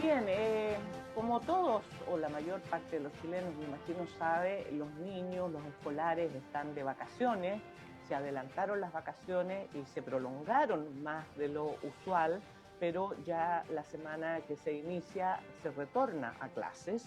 Bien, como todos o la mayor parte de los chilenos, me imagino, sabe, los niños, los escolares están de vacaciones, se adelantaron las vacaciones y se prolongaron más de lo usual, pero ya la semana que se inicia se retorna a clases.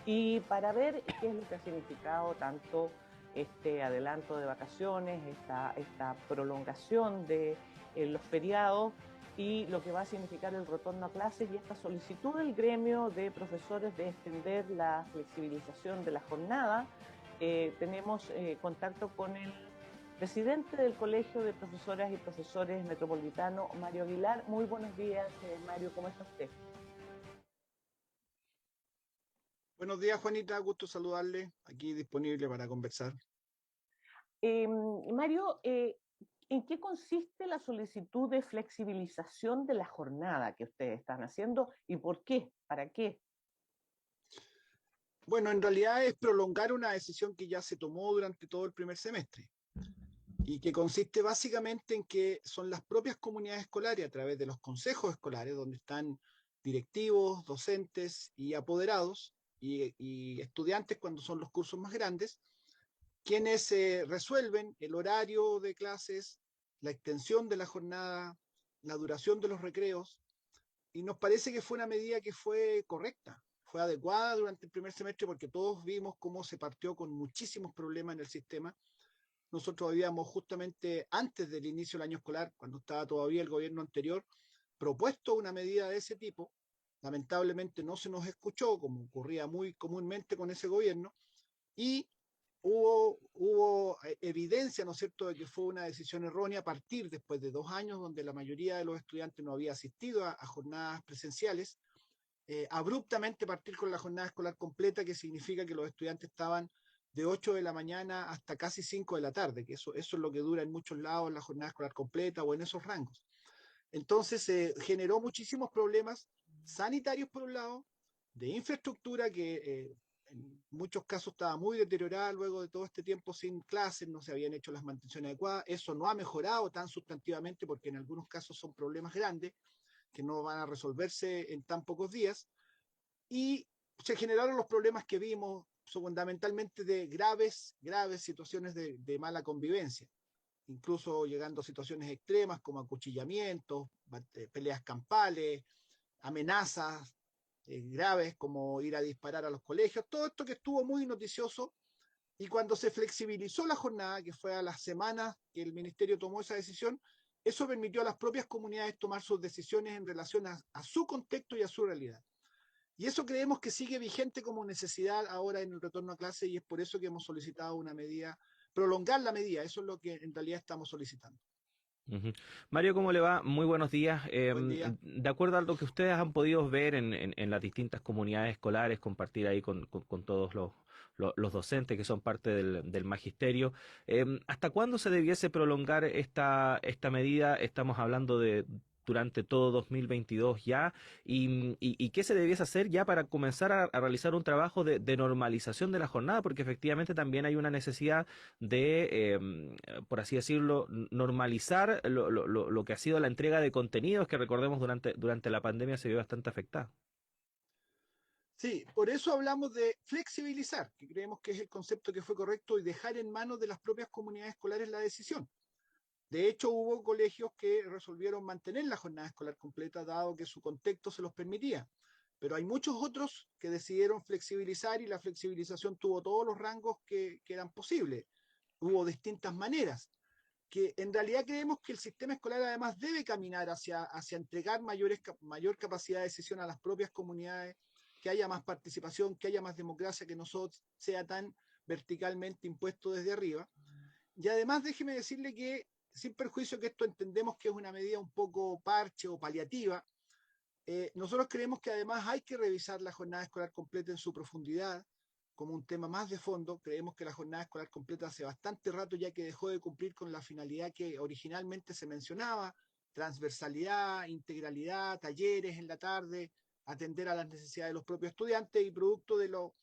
Y para ver qué es lo que ha significado tanto este adelanto de vacaciones, esta prolongación de los feriados, y lo que va a significar el retorno a clases y esta solicitud del gremio de profesores de extender la flexibilización de la jornada. Tenemos contacto con el presidente del Colegio de Profesoras y Profesores Metropolitano, Mario Aguilar. Muy buenos días, Mario, ¿cómo está usted? Buenos días, Juanita, gusto saludarle, aquí disponible para conversar. Mario, ¿en qué consiste la solicitud de flexibilización de la jornada que ustedes están haciendo y por qué? ¿Para qué? Bueno, en realidad es prolongar una decisión que ya se tomó durante todo el primer semestre y que consiste básicamente en que son las propias comunidades escolares, a través de los consejos escolares, donde están directivos, docentes y apoderados y estudiantes cuando son los cursos más grandes, quienes resuelven el horario de clases, la extensión de la jornada, la duración de los recreos. Y nos parece que fue una medida que fue correcta, fue adecuada durante el primer semestre porque todos vimos cómo se partió con muchísimos problemas en el sistema. Nosotros habíamos justamente antes del inicio del año escolar, cuando estaba todavía el gobierno anterior, propuesto una medida de ese tipo. Lamentablemente no se nos escuchó, como ocurría muy comúnmente con ese gobierno, y hubo evidencia, ¿no es cierto?, de que fue una decisión errónea a partir después de 2 años donde la mayoría de los estudiantes no había asistido a jornadas presenciales. Abruptamente partir con la jornada escolar completa, que significa que los estudiantes estaban de 8 de la mañana hasta casi 5 de la tarde, que eso es lo que dura en muchos lados la jornada escolar completa o en esos rangos. Entonces generó muchísimos problemas sanitarios por un lado, de infraestructura que en muchos casos estaba muy deteriorada luego de todo este tiempo sin clases, no se habían hecho las mantenciones adecuadas, eso no ha mejorado tan sustantivamente porque en algunos casos son problemas grandes que no van a resolverse en tan pocos días, y se generaron los problemas que vimos fundamentalmente de graves situaciones de mala convivencia, incluso llegando a situaciones extremas como acuchillamientos, peleas campales, amenazas graves como ir a disparar a los colegios, todo esto que estuvo muy noticioso. Y cuando se flexibilizó la jornada, que fue a las semanas que el ministerio tomó esa decisión, eso permitió a las propias comunidades tomar sus decisiones en relación a su contexto y a su realidad. Y eso creemos que sigue vigente como necesidad ahora en el retorno a clase y es por eso que hemos solicitado una medida, prolongar la medida, eso es lo que en realidad estamos solicitando. Ujú. Mario, ¿cómo le va? Muy buenos días. Buen día. De acuerdo a lo que ustedes han podido ver en las distintas comunidades escolares, compartir ahí con todos los docentes que son parte del magisterio, ¿hasta cuándo se debiese prolongar esta medida? Estamos hablando de durante todo 2022 ya, y qué se debiese hacer ya para comenzar a realizar un trabajo de normalización de la jornada, porque efectivamente también hay una necesidad de, por así decirlo, normalizar lo que ha sido la entrega de contenidos que recordemos durante la pandemia se vio bastante afectada. Sí, por eso hablamos de flexibilizar, que creemos que es el concepto que fue correcto y dejar en manos de las propias comunidades escolares la decisión. De hecho, hubo colegios que resolvieron mantener la jornada escolar completa, dado que su contexto se los permitía. Pero hay muchos otros que decidieron flexibilizar y la flexibilización tuvo todos los rangos que eran posibles. Hubo distintas maneras, que en realidad creemos que el sistema escolar además debe caminar hacia entregar mayor capacidad de decisión a las propias comunidades, que haya más participación, que haya más democracia, que no sea tan verticalmente impuesto desde arriba. Y además déjeme decirle que, sin perjuicio que esto entendemos que es una medida un poco parche o paliativa, nosotros creemos que además hay que revisar la jornada escolar completa en su profundidad como un tema más de fondo. Creemos que la jornada escolar completa hace bastante rato ya que dejó de cumplir con la finalidad que originalmente se mencionaba: transversalidad, integralidad, talleres en la tarde, atender a las necesidades de los propios estudiantes, y producto de lo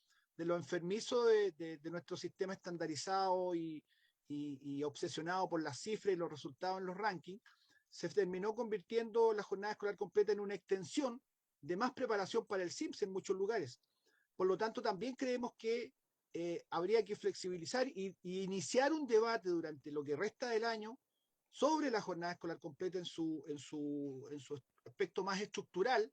enfermizo de nuestro sistema estandarizado y obsesionado por las cifras y los resultados en los rankings, se terminó convirtiendo la jornada escolar completa en una extensión de más preparación para el SIMS en muchos lugares. Por lo tanto, también creemos que habría que flexibilizar y iniciar un debate durante lo que resta del año sobre la jornada escolar completa en su aspecto más estructural,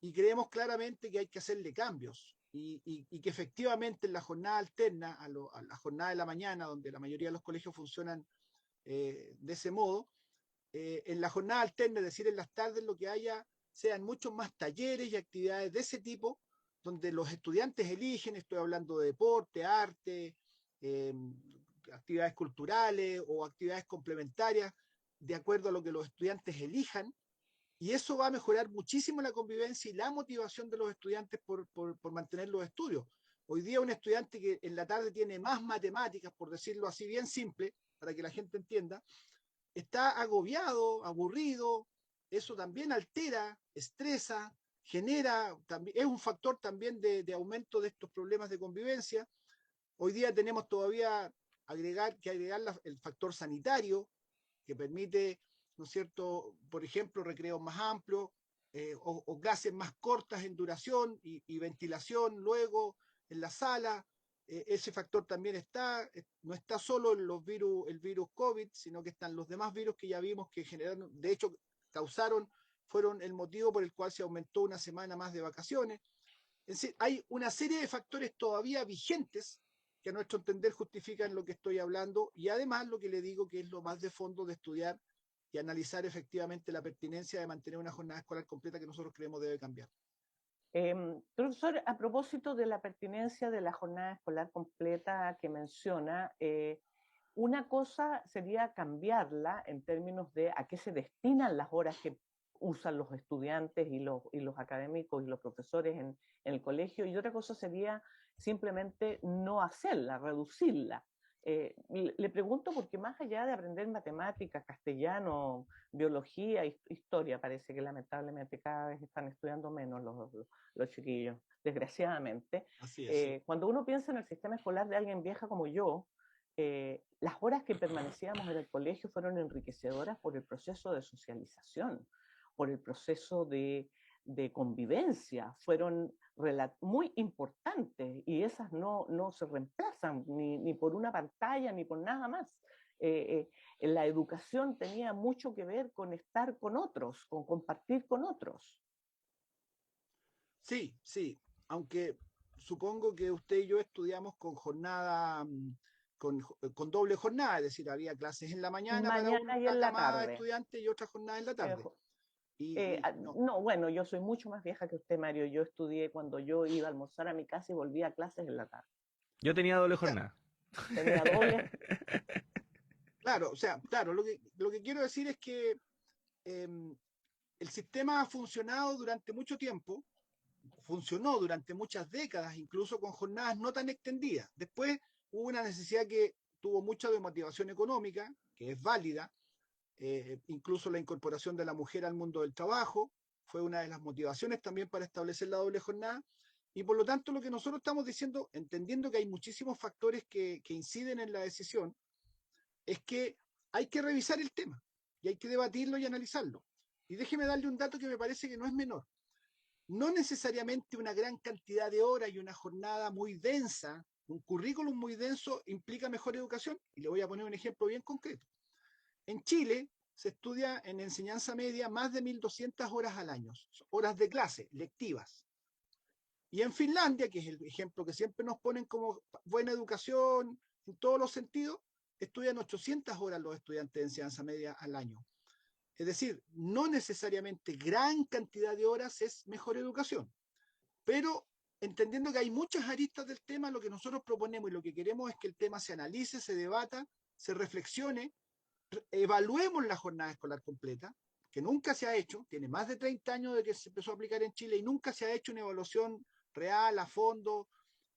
y creemos claramente que hay que hacerle cambios y que efectivamente en la jornada alterna a la jornada de la mañana, donde la mayoría de los colegios funcionan de ese modo, en la jornada alterna, es decir, en las tardes, lo que haya sean muchos más talleres y actividades de ese tipo, donde los estudiantes eligen, estoy hablando de deporte, arte, eh, actividades culturales o actividades complementarias, de acuerdo a lo que los estudiantes elijan, y eso va a mejorar muchísimo la convivencia y la motivación de los estudiantes por mantener los estudios. Hoy día un estudiante que en la tarde tiene más matemáticas, por decirlo así bien simple, para que la gente entienda, está agobiado, aburrido, eso también altera, estresa, genera, también, es un factor también de aumento de estos problemas de convivencia. Hoy día tenemos todavía agregar el factor sanitario, que permite, ¿no es cierto?, por ejemplo, recreos más amplios o clases más cortas en duración y ventilación luego en la sala. Ese factor también está, no está solo en el virus COVID, sino que están los demás virus que ya vimos que generaron, de hecho, fueron el motivo por el cual se aumentó una semana más de vacaciones. Es decir, hay una serie de factores todavía vigentes que a nuestro entender justifican lo que estoy hablando, y además lo que le digo que es lo más de fondo de estudiar y analizar efectivamente la pertinencia de mantener una jornada escolar completa que nosotros creemos debe cambiar. Profesor, a propósito de la pertinencia de la jornada escolar completa que menciona, una cosa sería cambiarla en términos de a qué se destinan las horas que usan los estudiantes y los académicos y los profesores en el colegio, y otra cosa sería simplemente no hacerla, reducirla. Le pregunto porque más allá de aprender matemáticas, castellano, biología, historia, parece que lamentablemente cada vez están estudiando menos los chiquillos, desgraciadamente. Así es, sí. Cuando uno piensa en el sistema escolar de alguien vieja como yo, las horas que permanecíamos en el colegio fueron enriquecedoras por el proceso de socialización, por el proceso de convivencia, fueron muy importantes, y esas no se reemplazan ni por una pantalla ni por nada más. La educación tenía mucho que ver con estar con otros, con compartir con otros. Sí, sí, aunque supongo que usted y yo estudiamos con jornada, con doble jornada, es decir, había clases en la mañana para Mañana y una en la camada de tarde. estudiantes y otra jornada en la tarde. No. No, bueno, yo soy mucho más vieja que usted, Mario. Yo estudié cuando yo iba a almorzar a mi casa y volvía a clases en la tarde. Yo tenía doble jornada. Tenía doble. Claro, o sea, claro, lo que quiero decir es que el sistema ha funcionado durante mucho tiempo, funcionó durante muchas décadas, incluso con jornadas no tan extendidas. Después hubo una necesidad que tuvo mucha de motivación económica, que es válida, incluso la incorporación de la mujer al mundo del trabajo fue una de las motivaciones también para establecer la doble jornada, y por lo tanto lo que nosotros estamos diciendo, entendiendo que hay muchísimos factores que inciden en la decisión, es que hay que revisar el tema y hay que debatirlo y analizarlo. Y déjeme darle un dato que me parece que no es menor. No necesariamente una gran cantidad de horas y una jornada muy densa, un currículum muy denso implica mejor educación. Y le voy a poner un ejemplo bien concreto. En Chile se estudia en enseñanza media más de 1.200 horas al año, horas de clase, lectivas. Y en Finlandia, que es el ejemplo que siempre nos ponen como buena educación en todos los sentidos, estudian 800 horas los estudiantes de enseñanza media al año. Es decir, no necesariamente gran cantidad de horas es mejor educación, pero entendiendo que hay muchas aristas del tema, lo que nosotros proponemos y lo que queremos es que el tema se analice, se debata, se reflexione, evaluemos la jornada escolar completa, que nunca se ha hecho, tiene más de 30 años de que se empezó a aplicar en Chile y nunca se ha hecho una evaluación real, a fondo,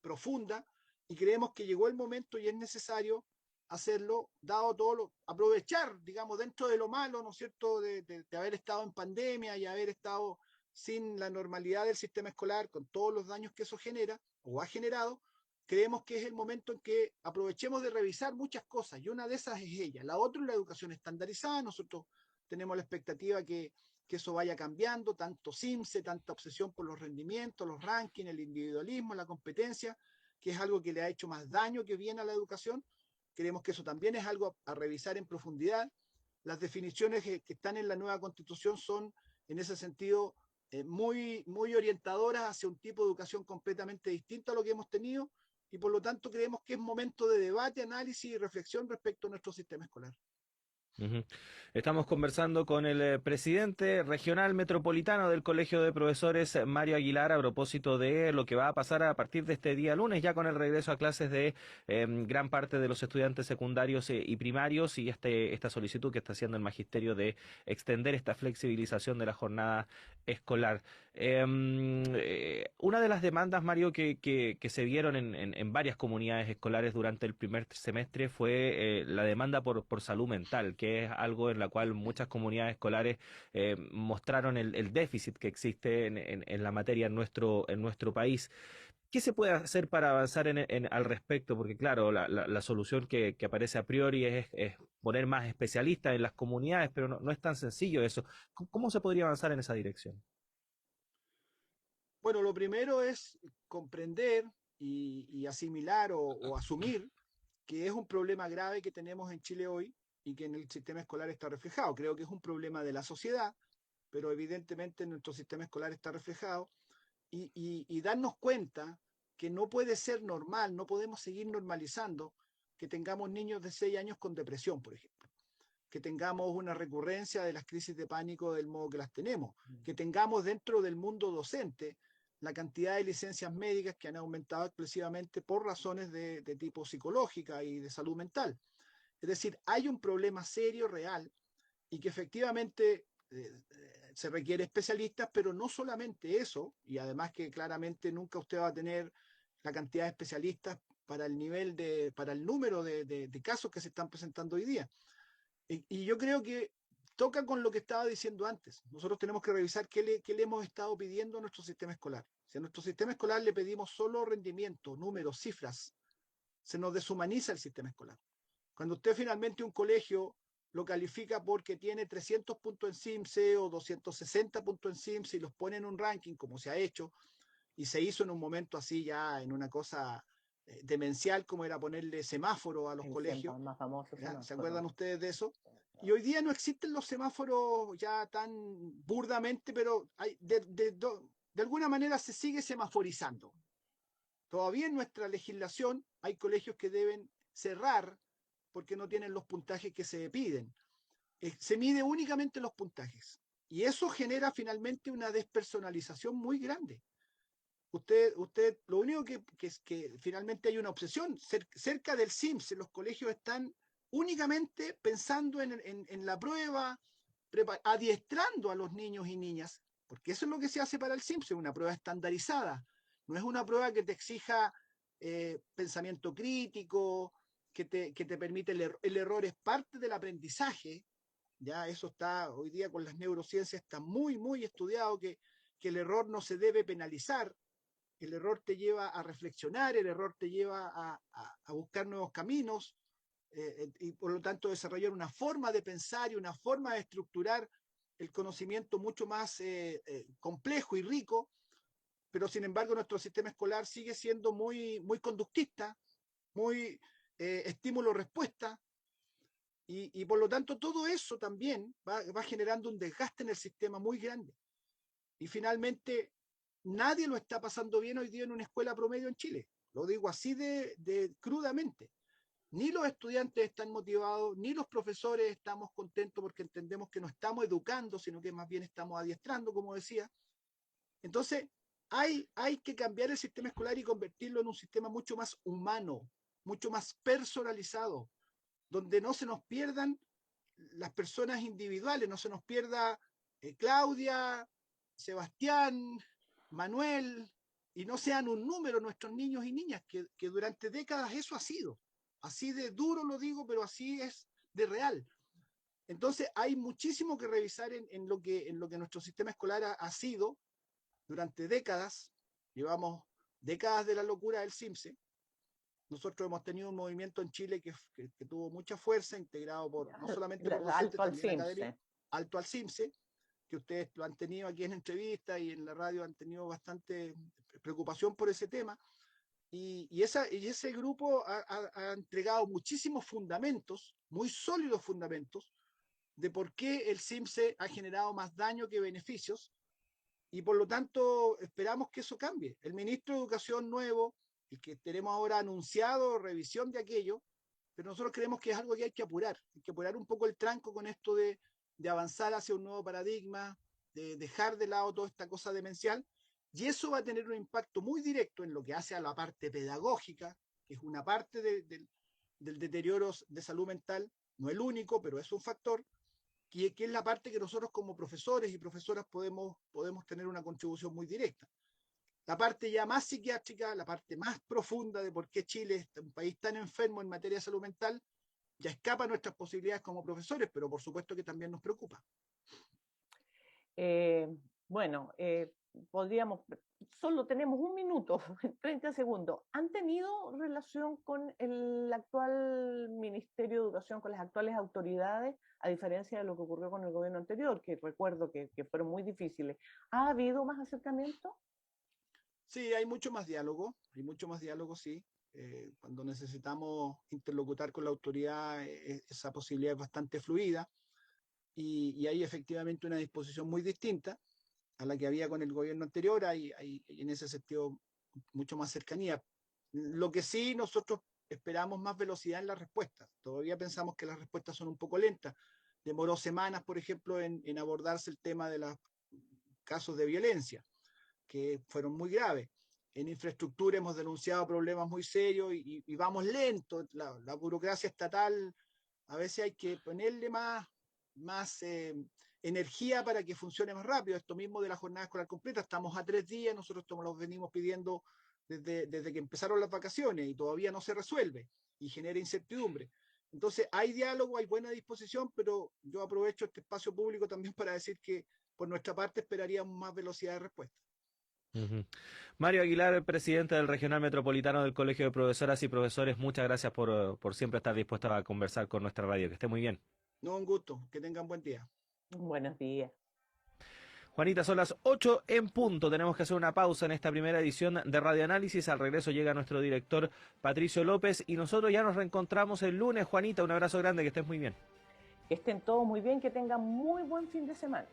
profunda, y creemos que llegó el momento y es necesario hacerlo, dado todo aprovechar, digamos, dentro de lo malo, ¿no es cierto?, de haber estado en pandemia y haber estado sin la normalidad del sistema escolar, con todos los daños que eso genera o ha generado. Creemos que es el momento en que aprovechemos de revisar muchas cosas, y una de esas es ella. La otra es la educación estandarizada. Nosotros tenemos la expectativa que que eso vaya cambiando, tanto CIMSE, tanta obsesión por los rendimientos, los rankings, el individualismo, la competencia, que es algo que le ha hecho más daño que bien a la educación. Creemos que eso también es algo a revisar en profundidad. Las definiciones que están en la nueva Constitución son, en ese sentido, muy orientadoras hacia un tipo de educación completamente distinto a lo que hemos tenido, y por lo tanto creemos que es momento de debate, análisis y reflexión respecto a nuestro sistema escolar. Ujú. Estamos conversando con el presidente regional metropolitano del Colegio de Profesores, Mario Aguilar, a propósito de lo que va a pasar a partir de este día lunes, ya con el regreso a clases de gran parte de los estudiantes secundarios y primarios, y esta solicitud que está haciendo el magisterio de extender esta flexibilización de la jornada escolar. Una de las demandas, Mario, que se vieron en varias comunidades escolares durante el primer semestre fue la demanda por salud mental, que es algo en la cual muchas comunidades escolares mostraron el déficit que existe en la materia en nuestro país. ¿Qué se puede hacer para avanzar al respecto? Porque claro, la solución que aparece a priori es poner más especialistas en las comunidades, pero no es tan sencillo eso. ¿Cómo se podría avanzar en esa dirección? Bueno, lo primero es comprender y asimilar o asumir que es un problema grave que tenemos en Chile hoy y que en el sistema escolar está reflejado. Creo que es un problema de la sociedad, pero evidentemente en nuestro sistema escolar está reflejado, y darnos cuenta que no puede ser normal, no podemos seguir normalizando que tengamos niños de 6 años con depresión, por ejemplo, que tengamos una recurrencia de las crisis de pánico del modo que las tenemos, que tengamos dentro del mundo docente la cantidad de licencias médicas que han aumentado expresivamente por razones de tipo psicológica y de salud mental. Es decir, hay un problema serio, real, y que efectivamente se requiere especialistas, pero no solamente eso, y además que claramente nunca usted va a tener la cantidad de especialistas para el nivel para el número de casos que se están presentando hoy día. Y yo creo que toca con lo que estaba diciendo antes. Nosotros tenemos que revisar qué le hemos estado pidiendo a nuestro sistema escolar. Si a nuestro sistema escolar le pedimos solo rendimiento, números, cifras, se nos deshumaniza el sistema escolar. Cuando usted finalmente un colegio lo califica porque tiene 300 puntos en CIMSE o 260 puntos en CIMSE y los pone en un ranking, como se ha hecho, y se hizo en un momento así ya en una cosa demencial como era ponerle semáforo a los colegios. El más famoso ¿Ya? ¿Se semáforo. acuerdan ustedes de eso? Y hoy día no existen los semáforos ya tan burdamente, pero de alguna manera se sigue semaforizando. Todavía en nuestra legislación hay colegios que deben cerrar porque no tienen los puntajes que se piden. Se mide únicamente los puntajes. Y eso genera finalmente una despersonalización muy grande. Lo único que finalmente hay una obsesión. Cerca del CIMS, los colegios están únicamente pensando en la prueba, adiestrando a los niños y niñas, porque eso es lo que se hace para el CIMS, una prueba estandarizada. No es una prueba que te exija pensamiento crítico, que te permite el error es parte del aprendizaje. Ya eso está hoy día con las neurociencias, está muy estudiado que el error no se debe penalizar. El error te lleva a reflexionar, el error te lleva a buscar nuevos caminos, y por lo tanto desarrollar una forma de pensar y una forma de estructurar el conocimiento mucho más complejo y rico, pero sin embargo nuestro sistema escolar sigue siendo muy conductista, muy estímulo-respuesta, y por lo tanto todo eso también va generando un desgaste en el sistema muy grande. Y finalmente, nadie lo está pasando bien hoy día en una escuela promedio en Chile. Lo digo así de crudamente. Ni los estudiantes están motivados, ni los profesores estamos contentos porque entendemos que no estamos educando, sino que más bien estamos adiestrando, como decía. Entonces, hay que cambiar el sistema escolar y convertirlo en un sistema mucho más humano, mucho más personalizado, donde no se nos pierdan las personas individuales, no se nos pierda Claudia, Sebastián, Manuel, y no sean un número nuestros niños y niñas, que durante décadas eso ha sido. Así de duro lo digo, pero así es de real. Entonces hay muchísimo que revisar en lo que nuestro sistema escolar ha sido durante décadas. Llevamos décadas de la locura del CIMSE. Nosotros hemos tenido un movimiento en Chile que tuvo mucha fuerza, integrado no solamente por docentes, Alto al también CIMSE. académicos, alto al CIMSE, que ustedes lo han tenido aquí en entrevista y en la radio, han tenido bastante preocupación por ese tema. Y ese grupo ha entregado muchísimos fundamentos, muy sólidos fundamentos, de por qué el CIMSE ha generado más daño que beneficios, y por lo tanto esperamos que eso cambie. El ministro de Educación nuevo, el que tenemos ahora anunciado revisión de aquello, pero nosotros creemos que es algo que hay que apurar un poco el tranco con esto de avanzar hacia un nuevo paradigma, de dejar de lado toda esta cosa demencial, y eso va a tener un impacto muy directo en lo que hace a la parte pedagógica, que es una parte del deterioro de salud mental, no el único, pero es un factor, que es la parte que nosotros como profesores y profesoras podemos tener una contribución muy directa. La parte ya más psiquiátrica, la parte más profunda de por qué Chile es un país tan enfermo en materia de salud mental, ya escapa a nuestras posibilidades como profesores, pero por supuesto que también nos preocupa. Bueno, solo tenemos un minuto, 30 segundos. ¿Han tenido relación con el actual Ministerio de Educación, con las actuales autoridades, a diferencia de lo que ocurrió con el gobierno anterior, que recuerdo que fueron muy difíciles? ¿Ha habido más acercamiento? Sí, hay mucho más diálogo, sí. Cuando necesitamos interlocutar con la autoridad, esa posibilidad es bastante fluida, y hay efectivamente una disposición muy distinta a la que había con el gobierno anterior. Hay en ese sentido mucho más cercanía. Lo que sí, nosotros esperamos más velocidad en las respuestas. Todavía pensamos que las respuestas son un poco lentas. Demoró semanas, por ejemplo, en abordarse el tema de los casos de violencia, que fueron muy graves. En infraestructura hemos denunciado problemas muy serios y vamos lentos. La burocracia estatal, a veces hay que ponerle más energía para que funcione más rápido. Esto mismo de la jornada escolar completa, estamos a 3 días, nosotros lo venimos pidiendo desde que empezaron las vacaciones y todavía no se resuelve y genera incertidumbre. Entonces hay diálogo, hay buena disposición, pero yo aprovecho este espacio público también para decir que por nuestra parte esperaríamos más velocidad de respuesta. Mario Aguilar, presidente del Regional Metropolitano del Colegio de Profesoras y Profesores, muchas gracias por siempre estar dispuesto a conversar con nuestra radio. Que esté muy bien. No, un gusto. Que tengan buen día. Buenos días. Juanita, son las 8 en punto. Tenemos que hacer una pausa en esta primera edición de Radio Análisis. Al regreso llega nuestro director Patricio López y nosotros ya nos reencontramos el lunes. Juanita, un abrazo grande, que estés muy bien. Que estén todos muy bien, que tengan muy buen fin de semana.